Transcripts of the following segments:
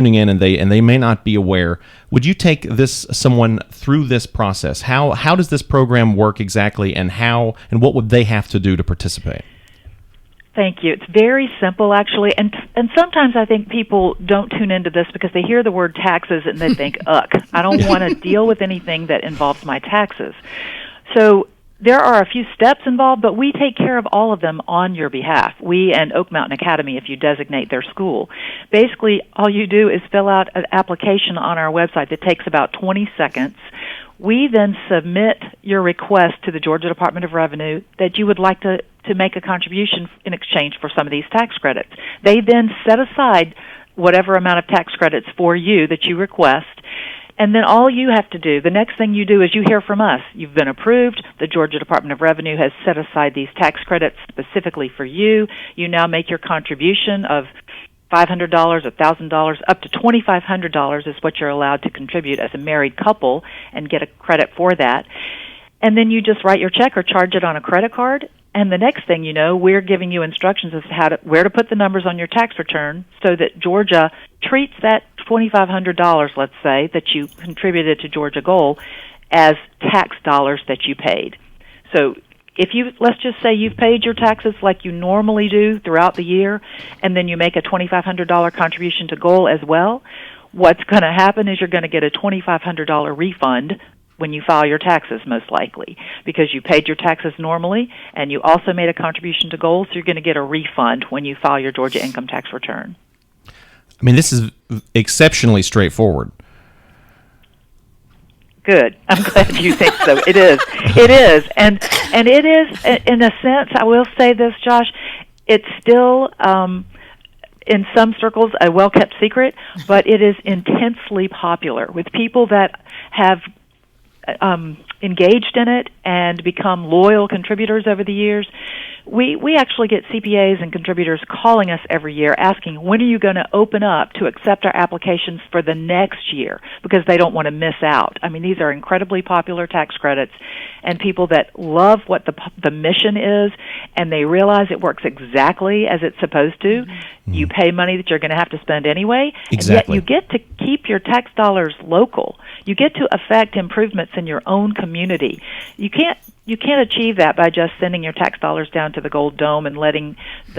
tuning in and they may not be aware, would you take someone through this process? How does this program work exactly, and what would they have to do to participate? Thank you. It's very simple, actually, and sometimes I think people don't tune into this because they hear the word taxes and they think, ugh, I don't want to deal with anything that involves my taxes. So there are a few steps involved, but we take care of all of them on your behalf. We and Oak Mountain Academy, if you designate their school. Basically, all you do is fill out an application on our website that takes about 20 seconds. We then submit your request to the Georgia Department of Revenue that you would like to make a contribution in exchange for some of these tax credits. They then set aside whatever amount of tax credits for you that you request, and then all you have to do, the next thing you do is you hear from us. You've been approved. The Georgia Department of Revenue has set aside these tax credits specifically for you. You now make your contribution of $500, $1,000, up to $2,500 is what you're allowed to contribute as a married couple and get a credit for that. And then you just write your check or charge it on a credit card. And the next thing you know, we're giving you instructions as to where to put the numbers on your tax return so that Georgia treats that $2,500, let's say, that you contributed to Georgia GOAL as tax dollars that you paid. So let's just say you've paid your taxes like you normally do throughout the year, and then you make a $2,500 contribution to GOAL as well, what's going to happen is you're going to get a $2,500 refund when you file your taxes, most likely, because you paid your taxes normally, and you also made a contribution to GOAL, so you're going to get a refund when you file your Georgia income tax return. I mean, this is exceptionally straightforward. Good. I'm glad you think so. It is. It is. And it is, in a sense, I will say this, Josh, it's still, in some circles, a well-kept secret, but it is intensely popular with people that have engaged in it and become loyal contributors over the years. We actually get CPAs and contributors calling us every year asking, when are you going to open up to accept our applications for the next year, because they don't want to miss out. I mean, these are incredibly popular tax credits, and people that love what the mission is, and they realize it works exactly as it's supposed to. Mm-hmm. You pay money that you're going to have to spend anyway, exactly. And yet you get to keep your tax dollars local. You get to affect improvements in your own community. You can't achieve that by just sending your tax dollars down to the Gold Dome and letting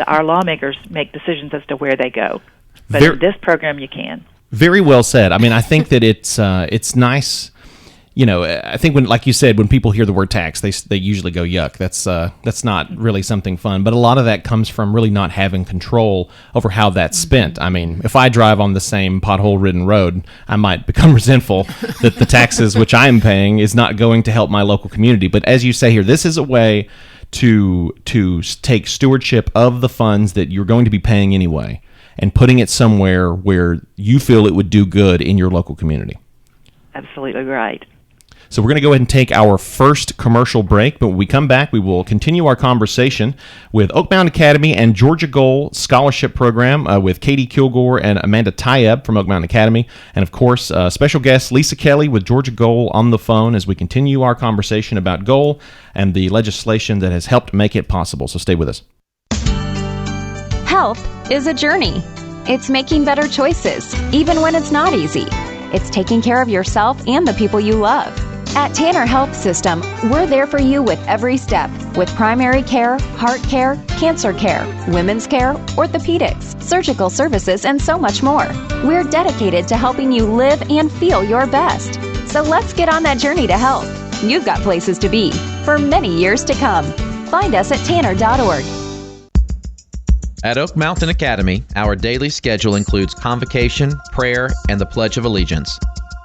our lawmakers make decisions as to where they go. But in this program, you can. Very well said. I mean, I think that it's nice. You know, I think like you said, when people hear the word tax, they usually go, yuck. That's not really something fun. But a lot of that comes from really not having control over how that's spent. I mean, if I drive on the same pothole-ridden road, I might become resentful that the taxes which I am paying is not going to help my local community. But as you say here, this is a way to take stewardship of the funds that you're going to be paying anyway and putting it somewhere where you feel it would do good in your local community. Absolutely right. So we're going to go ahead and take our first commercial break, but when we come back, we will continue our conversation with Oak Mountain Academy and Georgia GOAL Scholarship Program with Katie Kilgore and Amanda Teyeb from Oak Mountain Academy, and of course, special guest Lisa Kelly with Georgia GOAL on the phone as we continue our conversation about GOAL and the legislation that has helped make it possible. So stay with us. Health is a journey. It's making better choices, even when it's not easy. It's taking care of yourself and the people you love. At Tanner Health System, we're there for you with every step, with primary care, heart care, cancer care, women's care, orthopedics, surgical services, and so much more. We're dedicated to helping you live and feel your best. So let's get on that journey to health. You've got places to be for many years to come. Find us at tanner.org. At Oak Mountain Academy, our daily schedule includes convocation, prayer, and the Pledge of Allegiance.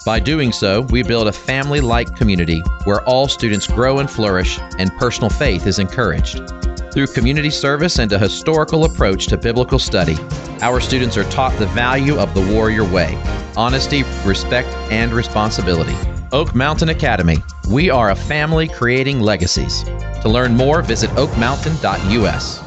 By doing so, we build a family-like community where all students grow and flourish and personal faith is encouraged. Through community service and a historical approach to biblical study, our students are taught the value of the warrior way, honesty, respect, and responsibility. Oak Mountain Academy, we are a family creating legacies. To learn more, visit oakmountain.us.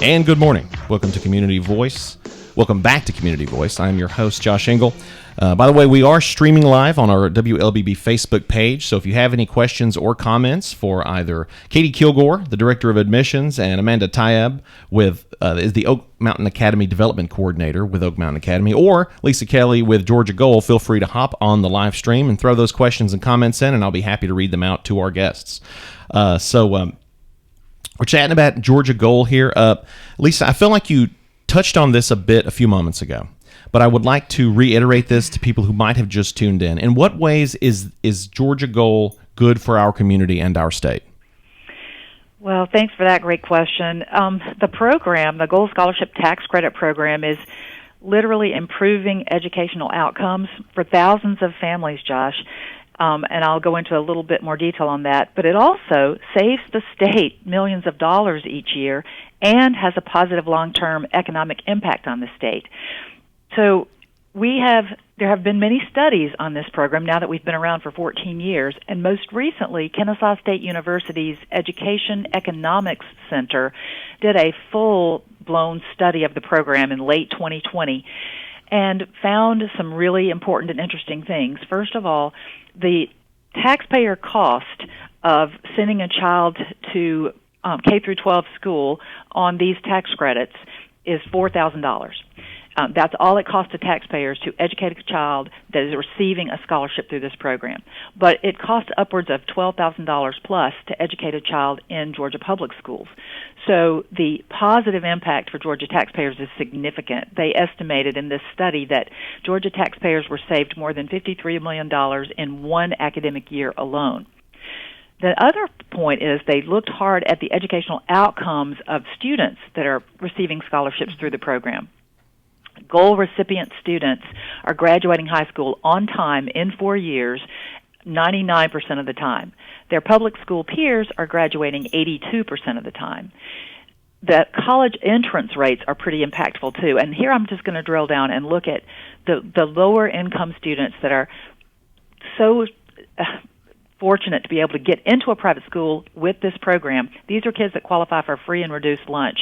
And good morning. Welcome to Community Voice Welcome back to Community Voice. I'm your host, Josh Engel. By the way, we are streaming live on our WLBB Facebook page, so if you have any questions or comments for either Katie Kilgore, the Director of Admissions, and Amanda Teyeb, is the Oak Mountain Academy Development Coordinator with Oak Mountain Academy, or Lisa Kelly with Georgia GOAL, feel free to hop on the live stream and throw those questions and comments in, and I'll be happy to read them out to our guests. We're chatting about Georgia GOAL here. Lisa, I feel like you touched on this a bit a few moments ago, but I would like to reiterate this to people who might have just tuned in. In what ways is Georgia GOAL good for our community and our state? Well, thanks for that great question. The program, the GOAL Scholarship Tax Credit Program, is literally improving educational outcomes for thousands of families, Josh. And I'll go into a little bit more detail on that. But it also saves the state millions of dollars each year and has a positive long-term economic impact on the state. So there have been many studies on this program now that we've been around for 14 years, and most recently, Kennesaw State University's Education Economics Center did a full-blown study of the program in late 2020 and found some really important and interesting things. First of all, the taxpayer cost of sending a child to K through 12 school on these tax credits is $4,000. That's all it costs to taxpayers to educate a child that is receiving a scholarship through this program. But it costs upwards of $12,000 plus to educate a child in Georgia public schools. So the positive impact for Georgia taxpayers is significant. They estimated in this study that Georgia taxpayers were saved more than $53 million in one academic year alone. The other point is they looked hard at the educational outcomes of students that are receiving scholarships through the program. GOAL recipient students are graduating high school on time in 4 years, 99% of the time. Their public school peers are graduating 82% of the time. The college entrance rates are pretty impactful, too. And here I'm just going to drill down and look at the lower income students that are so fortunate to be able to get into a private school with this program. These are kids that qualify for free and reduced lunch.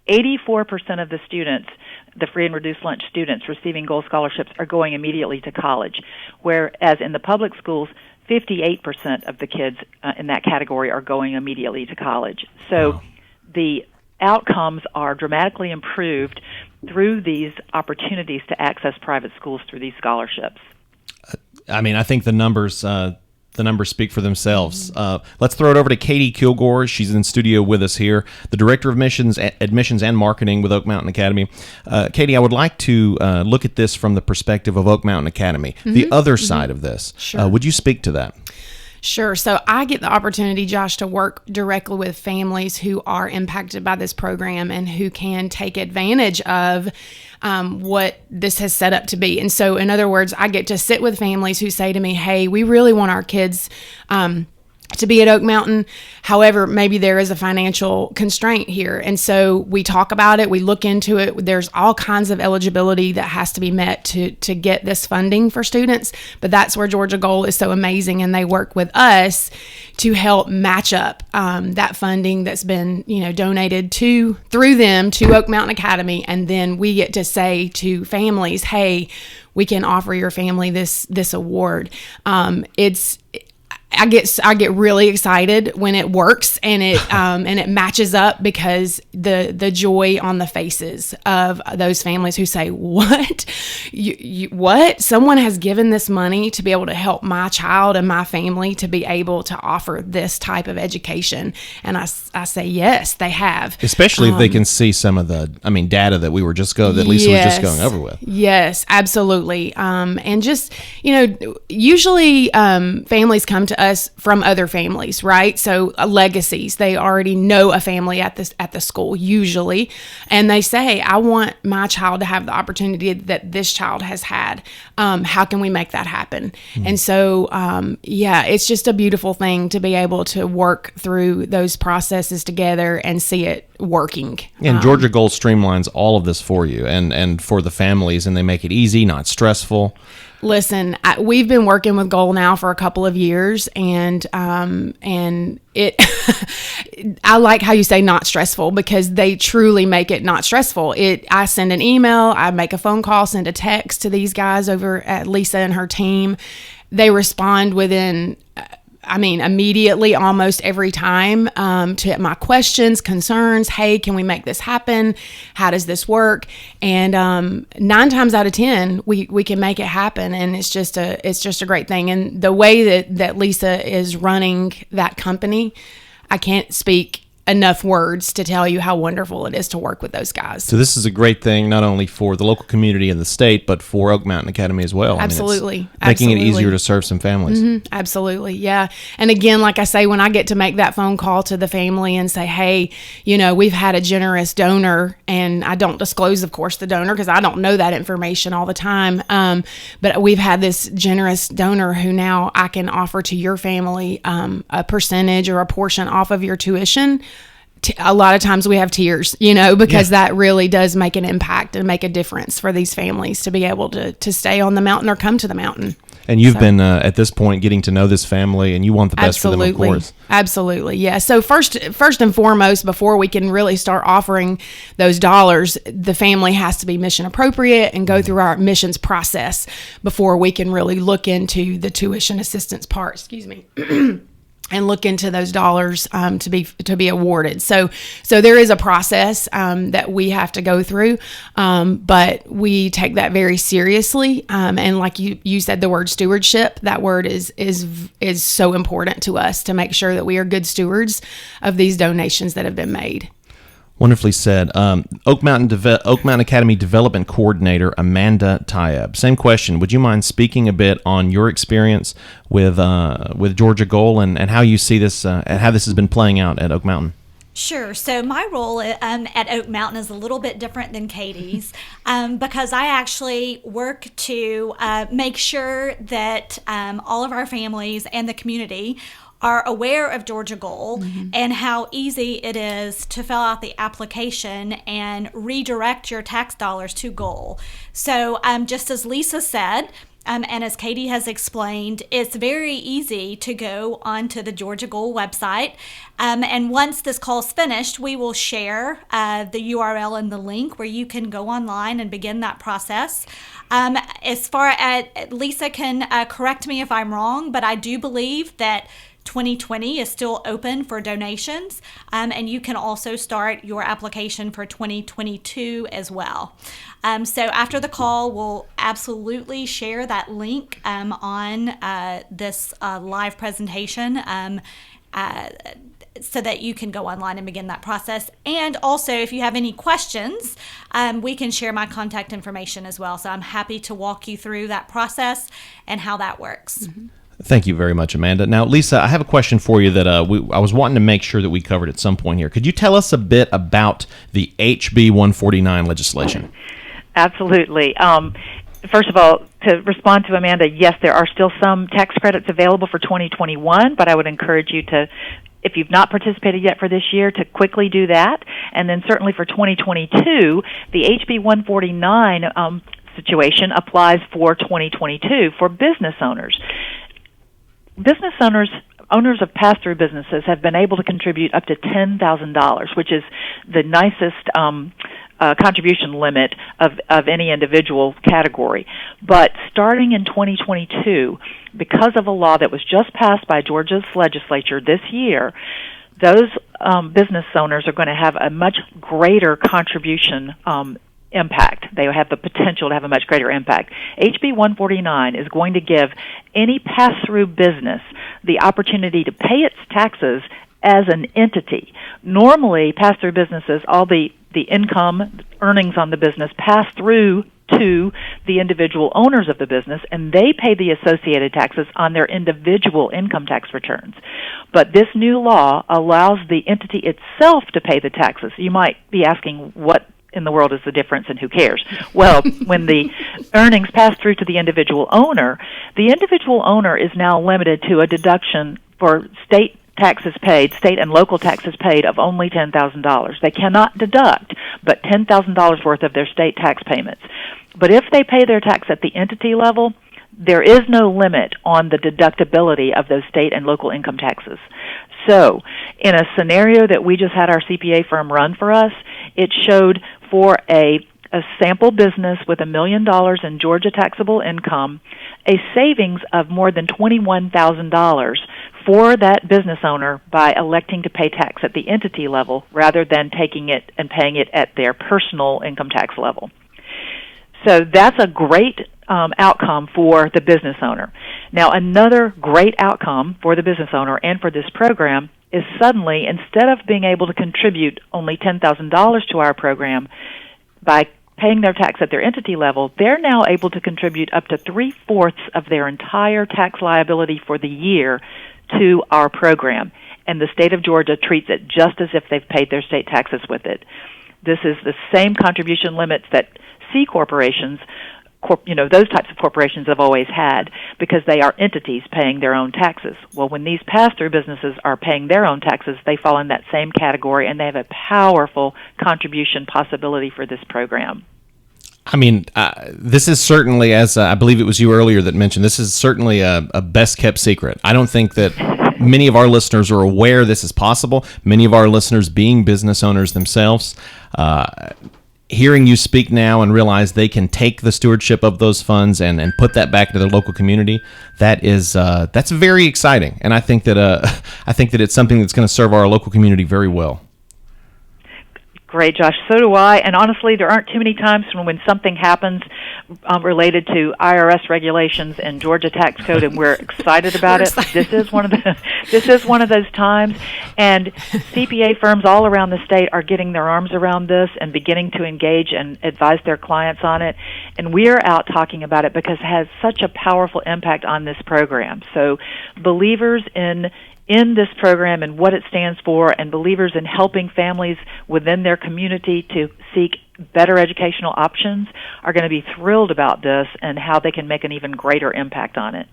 84% of the students, the free and reduced lunch students receiving GOAL scholarships, are going immediately to college, whereas in the public schools, 58% of the kids in that category are going immediately to college. So wow. The outcomes are dramatically improved through these opportunities to access private schools through these scholarships. I think the numbers speak for themselves. Let's throw it over to Katie Kilgore. She's in studio with us here, the Director of Admissions and Marketing with Oak Mountain Academy. Katie, I would like to look at this from the perspective of Oak Mountain Academy, the other side of this. Sure. Would you speak to that? Sure. So I get the opportunity, Josh, to work directly with families who are impacted by this program and who can take advantage of what this has set up to be. And so, in other words, I get to sit with families who say to me, hey, we really want our kids to be at Oak Mountain. However, maybe there is a financial constraint here. And so we talk about it, we look into it. There's all kinds of eligibility that has to be met to get this funding for students. But that's where Georgia GOAL is so amazing. And they work with us to help match up that funding that's been, donated through them to Oak Mountain Academy. And then we get to say to families, hey, we can offer your family this award. I get really excited when it works and it matches up, because the joy on the faces of those families who say, what? What? Someone has given this money to be able to help my child and my family to be able to offer this type of education. And I say, yes, they have. Especially if they can see some of the data that we were just that Lisa was just going over with. Yes, absolutely. And just, usually families come to us from other families, right? So legacies, they already know a family at the school usually, and they say, I want my child to have the opportunity that this child has had. How can we make that happen? Mm-hmm. And so, it's just a beautiful thing to be able to work through those processes together and see it working. And Georgia GOAL streamlines all of this for you and for the families, and they make it easy, not stressful. Listen, we've been working with Goal now for a couple of years, and it. I like how you say not stressful, because they truly make it not stressful. I send an email, I make a phone call, send a text to these guys over at Lisa and her team. They respond within, immediately, almost every time, to my questions, concerns. Hey, can we make this happen? How does this work? And 9 times out of 10, we can make it happen, and it's just a great thing. And the way that Lisa is running that company, I can't speak enough words to tell you how wonderful it is to work with those guys. So this is a great thing, not only for the local community and the state, but for Oak Mountain Academy as well. Absolutely. Making it easier to serve some families. Mm-hmm. Absolutely. Yeah. And again, like I say, when I get to make that phone call to the family and say, hey, we've had a generous donor, and I don't disclose, of course, the donor, because I don't know that information all the time. But we've had this generous donor who now I can offer to your family a percentage or a portion off of your tuition. A lot of times we have tears, because that really does make an impact and make a difference for these families to be able to stay on the mountain or come to the mountain. And you've been, at this point, getting to know this family, and you want the best for them, of course. Absolutely. Yeah. So first and foremost, before we can really start offering those dollars, the family has to be mission appropriate and go through our admissions process before we can really look into the tuition assistance part. Excuse me. And look into those dollars to be awarded. So there is a process that we have to go through, but we take that very seriously. And like you said, the word stewardship. That word is so important to us, to make sure that we are good stewards of these donations that have been made. Wonderfully said. Oak Mountain Academy Development Coordinator Amanda Teyeb. Same question. Would you mind speaking a bit on your experience with Georiga GOAL and how you see this and how this has been playing out at Oak Mountain? Sure. So my role at Oak Mountain is a little bit different than Katie's because I actually work to make sure that all of our families and the community are aware of Georiga GOAL and how easy it is to fill out the application and redirect your tax dollars to GOAL. So just as Lisa said, and as Katie has explained, it's very easy to go onto the Georiga GOAL website. And once this call is finished, we will share the URL and the link where you can go online and begin that process. As far as Lisa can correct me if I'm wrong, but I do believe that 2020 is still open for donations, and you can also start your application for 2022 as well. So after the call, we'll absolutely share that link on this live presentation so that you can go online and begin that process. And also, if you have any questions, we can share my contact information as well. So I'm happy to walk you through that process and how that works. Mm-hmm. Thank you very much, Amanda. Now, Lisa, I have a question for you that I was wanting to make sure that we covered at some point here. Could you tell us a bit about the HB 149 legislation? Absolutely. First of all, to respond to Amanda, yes, there are still some tax credits available for 2021, but I would encourage you to, if you've not participated yet for this year, to quickly do that. And then certainly for 2022, the HB 149 situation applies for 2022 for business owners. Business owners of pass-through businesses have been able to contribute up to $10,000, which is the nicest contribution limit of any individual category. But starting in 2022, because of a law that was just passed by Georgia's legislature this year, those business owners are going to have a much greater contribution impact. They have the potential to have a much greater impact. HB 149 is going to give any pass-through business the opportunity to pay its taxes as an entity. Normally, pass-through businesses, all the income, earnings on the business pass through to the individual owners of the business, and they pay the associated taxes on their individual income tax returns. But this new law allows the entity itself to pay the taxes. You might be asking, what in the world is the difference and who cares? Well, when the earnings pass through to the individual owner is now limited to a deduction for state taxes paid, state and local taxes paid of only $10,000. They cannot deduct but $10,000 worth of their state tax payments. But if they pay their tax at the entity level, there is no limit on the deductibility of those state and local income taxes. So, in a scenario that we just had our CPA firm run for us, it showed for a sample business with $1 million in Georgia taxable income, a savings of more than $21,000 for that business owner by electing to pay tax at the entity level rather than taking it and paying it at their personal income tax level. So that's a great outcome for the business owner. Now, another great outcome for the business owner and for this program is suddenly, instead of being able to contribute only $10,000 to our program by paying their tax at their entity level, they're now able to contribute up to 3/4 of their entire tax liability for the year to our program. And the state of Georgia treats it just as if they've paid their state taxes with it. This is the same contribution limits that C corporations, those types of corporations have always had, because they are entities paying their own taxes. Well, when these pass-through businesses are paying their own taxes, they fall in that same category, and they have a powerful contribution possibility for this program. I mean, this is certainly, as I believe it was you earlier that mentioned, this is certainly a best-kept secret. I don't think that many of our listeners are aware this is possible. Many of our listeners being business owners themselves, hearing you speak now and realize they can take the stewardship of those funds and put that back into their local community, that's very exciting. And I think that it's something that's going to serve our local community very well. Great, Josh. So do I. And honestly, there aren't too many times when something happens related to IRS regulations and Georgia tax code, and we're excited about it. This is one of those times. And CPA firms all around the state are getting their arms around this and beginning to engage and advise their clients on it. And we are out talking about it because it has such a powerful impact on this program. So believers in this program and what it stands for, and believers in helping families within their community to seek better educational options are going to be thrilled about this and how they can make an even greater impact on it.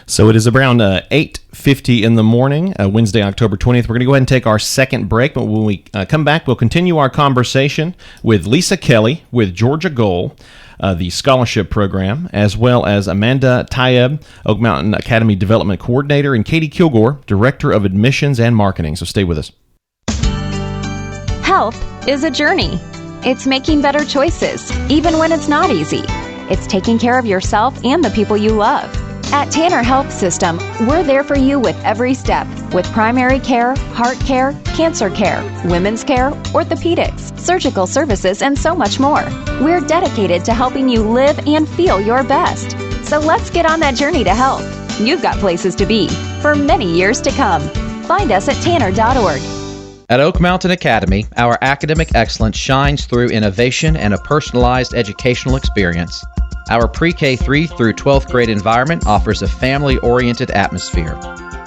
So it is around 8:50 in the morning, Wednesday, October 20th. We're going to go ahead and take our second break, but when we come back, we'll continue our conversation with Lisa Kelly with Georiga GOAL, the scholarship program, as well as Amanda Teyeb, Oak Mountain Academy Development Coordinator, and Katie Kilgore, Director of Admissions and Marketing. So stay with us. Health is a journey. It's making better choices, even when it's not easy. It's taking care of yourself and the people you love. At Tanner Health System, we're there for you with every step, with primary care, heart care, cancer care, women's care, orthopedics, surgical services, and so much more. We're dedicated to helping you live and feel your best. So let's get on that journey to health. You've got places to be for many years to come. Find us at tanner.org. At Oak Mountain Academy, our academic excellence shines through innovation and a personalized educational experience. Our pre-K 3 through 12th grade environment offers a family-oriented atmosphere.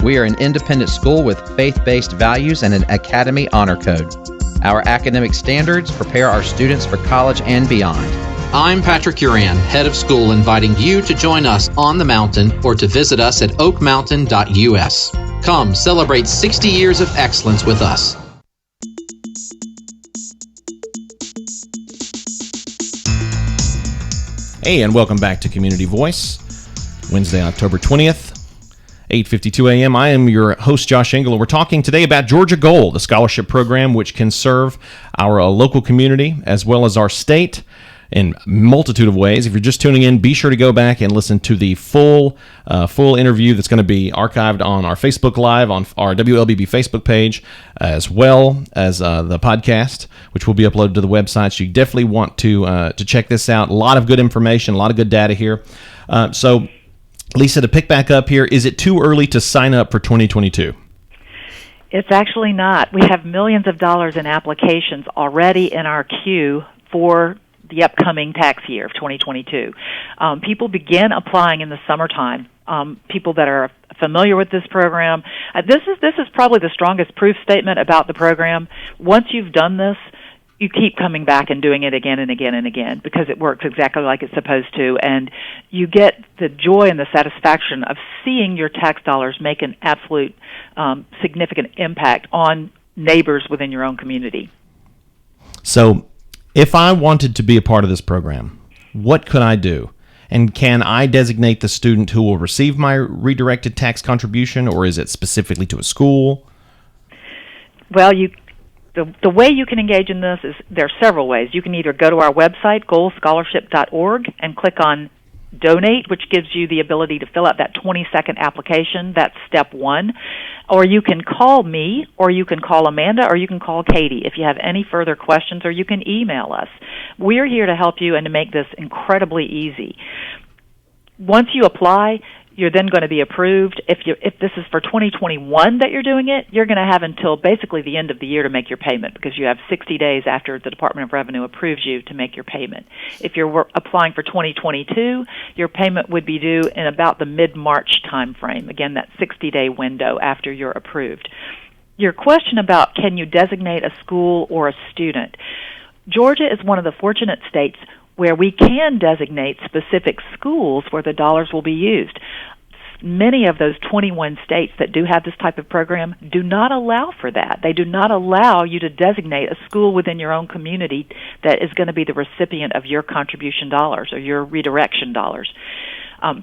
We are an independent school with faith-based values and an Academy Honor Code. Our academic standards prepare our students for college and beyond. I'm Patrick Uran, head of school, inviting you to join us on the mountain or to visit us at oakmountain.us. Come celebrate 60 years of excellence with us. Hey, and welcome back to Community Voice, Wednesday, October 20th, 8:52 a.m. I am your host, Josh Engel. We're talking today about Georiga GOAL, the scholarship program which can serve our local community as well as our state in a multitude of ways. If you're just tuning in, be sure to go back and listen to the full interview that's going to be archived on our Facebook Live, on our WLBB Facebook page, as well as the podcast, which will be uploaded to the website. So you definitely want to check this out. A lot of good information, a lot of good data here. So, Lisa, to pick back up here, is it too early to sign up for 2022? It's actually not. We have millions of dollars in applications already in our queue for the upcoming tax year of 2022. People begin applying in the summertime. People that are familiar with this program, this is probably the strongest proof statement about the program. Once you've done this, you keep coming back and doing it again and again and again because it works exactly like it's supposed to, and you get the joy and the satisfaction of seeing your tax dollars make an absolute significant impact on neighbors within your own community. So, if I wanted to be a part of this program, what could I do? And can I designate the student who will receive my redirected tax contribution, or is it specifically to a school? Well, the way you can engage in this is there are several ways. You can either go to our website, goalscholarship.org, and click on Donate, which gives you the ability to fill out that 20-second application. That's step one. Or you can call me, or you can call Amanda, or you can call Katie if you have any further questions, or you can email us. We're here to help you and to make this incredibly easy. Once you apply, you're then going to be approved. If this is for 2021 that you're doing it, you're going to have until basically the end of the year to make your payment, because you have 60 days after the Department of Revenue approves you to make your payment. If you're applying for 2022, your payment would be due in about the mid-March time frame. Again, that 60-day window after you're approved. Your question about can you designate a school or a student, Georgia is one of the fortunate states where we can designate specific schools where the dollars will be used. Many of those 21 states that do have this type of program do not allow for that. They do not allow you to designate a school within your own community that is going to be the recipient of your contribution dollars or your redirection dollars.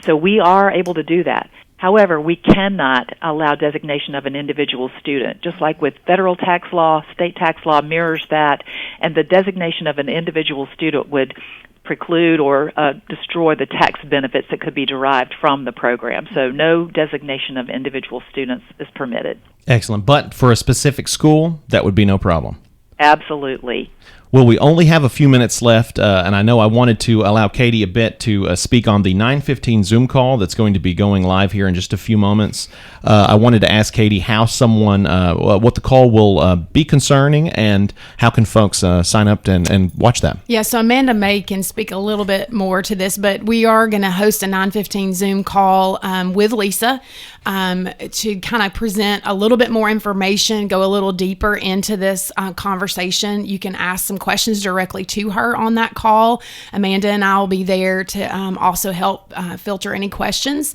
So we are able to do that. However, we cannot allow designation of an individual student. Just like with federal tax law, state tax law mirrors that, and the designation of an individual student would preclude or destroy the tax benefits that could be derived from the program. So no designation of individual students is permitted. Excellent. But for a specific school, that would be no problem. Absolutely. Well, we only have a few minutes left, and I know I wanted to allow Katie a bit to speak on the 9:15 Zoom call that's going to be going live here in just a few moments. I wanted to ask Katie how someone, what the call will be concerning, and how can folks sign up and watch that? Yeah, so Amanda May can speak a little bit more to this, but we are going to host a 9:15 Zoom call with Lisa to kind of present a little bit more information, go a little deeper into this conversation. You can ask some questions directly to her on that call. Amanda and I will be there to also help filter any questions.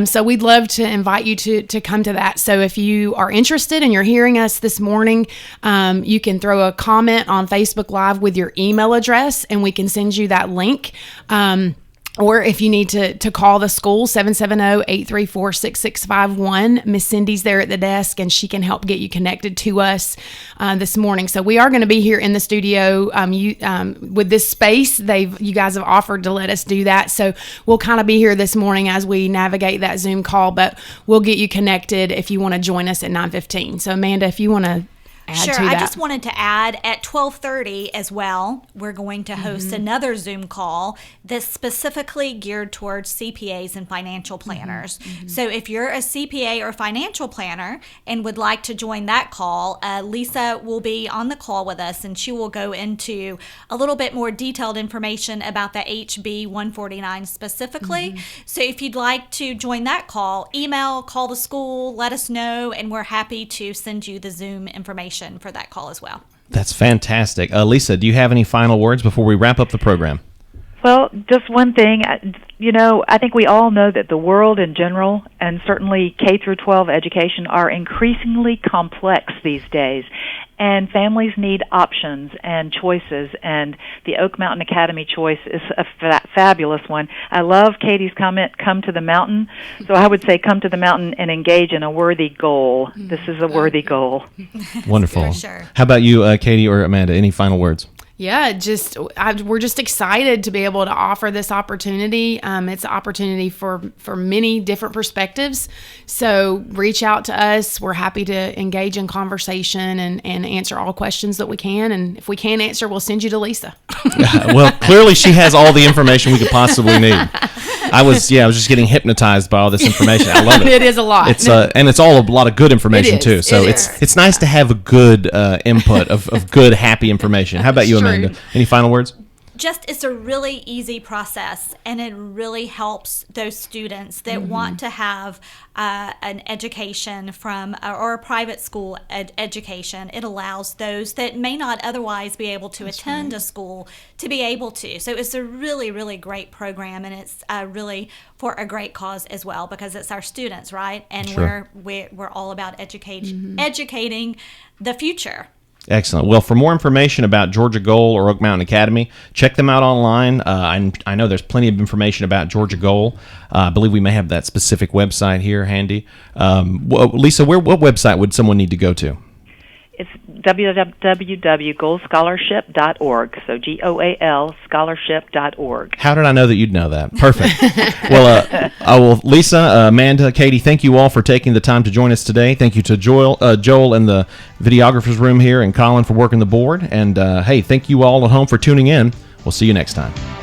So we'd love to invite you to come to that. So if you are interested and you're hearing us this morning, you can throw a comment on Facebook Live with your email address, and we can send you that link. Or if you need to call the school, 770-834-6651. Miss Cindy's there at the desk, and she can help get you connected to us this morning. So we are going to be here in the studio with this space. You guys have offered to let us do that. So we'll kind of be here this morning as we navigate that Zoom call, but we'll get you connected if you want to join us at 9:15. So Amanda, if you want to Sure. I just wanted to add at 12:30 as well, we're going to host another Zoom call that's specifically geared towards CPAs and financial planners. So if you're a CPA or financial planner and would like to join that call, Lisa will be on the call with us, and she will go into a little bit more detailed information about the HB 149 specifically. So if you'd like to join that call, call the school, let us know, and we're happy to send you the Zoom information for that call as well. That's fantastic. Lisa, do you have any final words before we wrap up the program? Well, just one thing. I think we all know that the world in general, and certainly K through 12 education, are increasingly complex these days. And families need options and choices, and the Oak Mountain Academy choice is a fabulous one. I love Katie's comment, come to the mountain. So I would say come to the mountain and engage in a worthy goal. This is a worthy goal. Wonderful. For sure. How about you, Katie or Amanda? Any final words? Yeah, we're just excited to be able to offer this opportunity. It's an opportunity for many different perspectives. So reach out to us. We're happy to engage in conversation and answer all questions that we can. And if we can't answer, we'll send you to Lisa. Well, clearly she has all the information we could possibly need. I was just getting hypnotized by all this information. I love it. It is a lot. And it's all a lot of good information too. So it's nice to have a good input of good, happy information. How about you, Amanda? Any final words? It's a really easy process, and it really helps those students that want to have an education or a private school education. It allows those that may not otherwise be able to attend a school to be able to. So it's a really, really great program, and it's really for a great cause as well, because it's our students, right? And we're all about educating the future. Excellent. Well, for more information about Georgia GOAL or Oak Mountain Academy, check them out online. I know there's plenty of information about Georgia GOAL. I believe we may have that specific website here handy. Lisa, what website would someone need to go to? It's www.goalscholarship.org. So GOAL scholarship.org. How did I know that you'd know that? Perfect. Well, Lisa, Amanda, Katie, thank you all for taking the time to join us today. Thank you to Joel in the videographer's room here and Colin for working the board. And hey, thank you all at home for tuning in. We'll see you next time.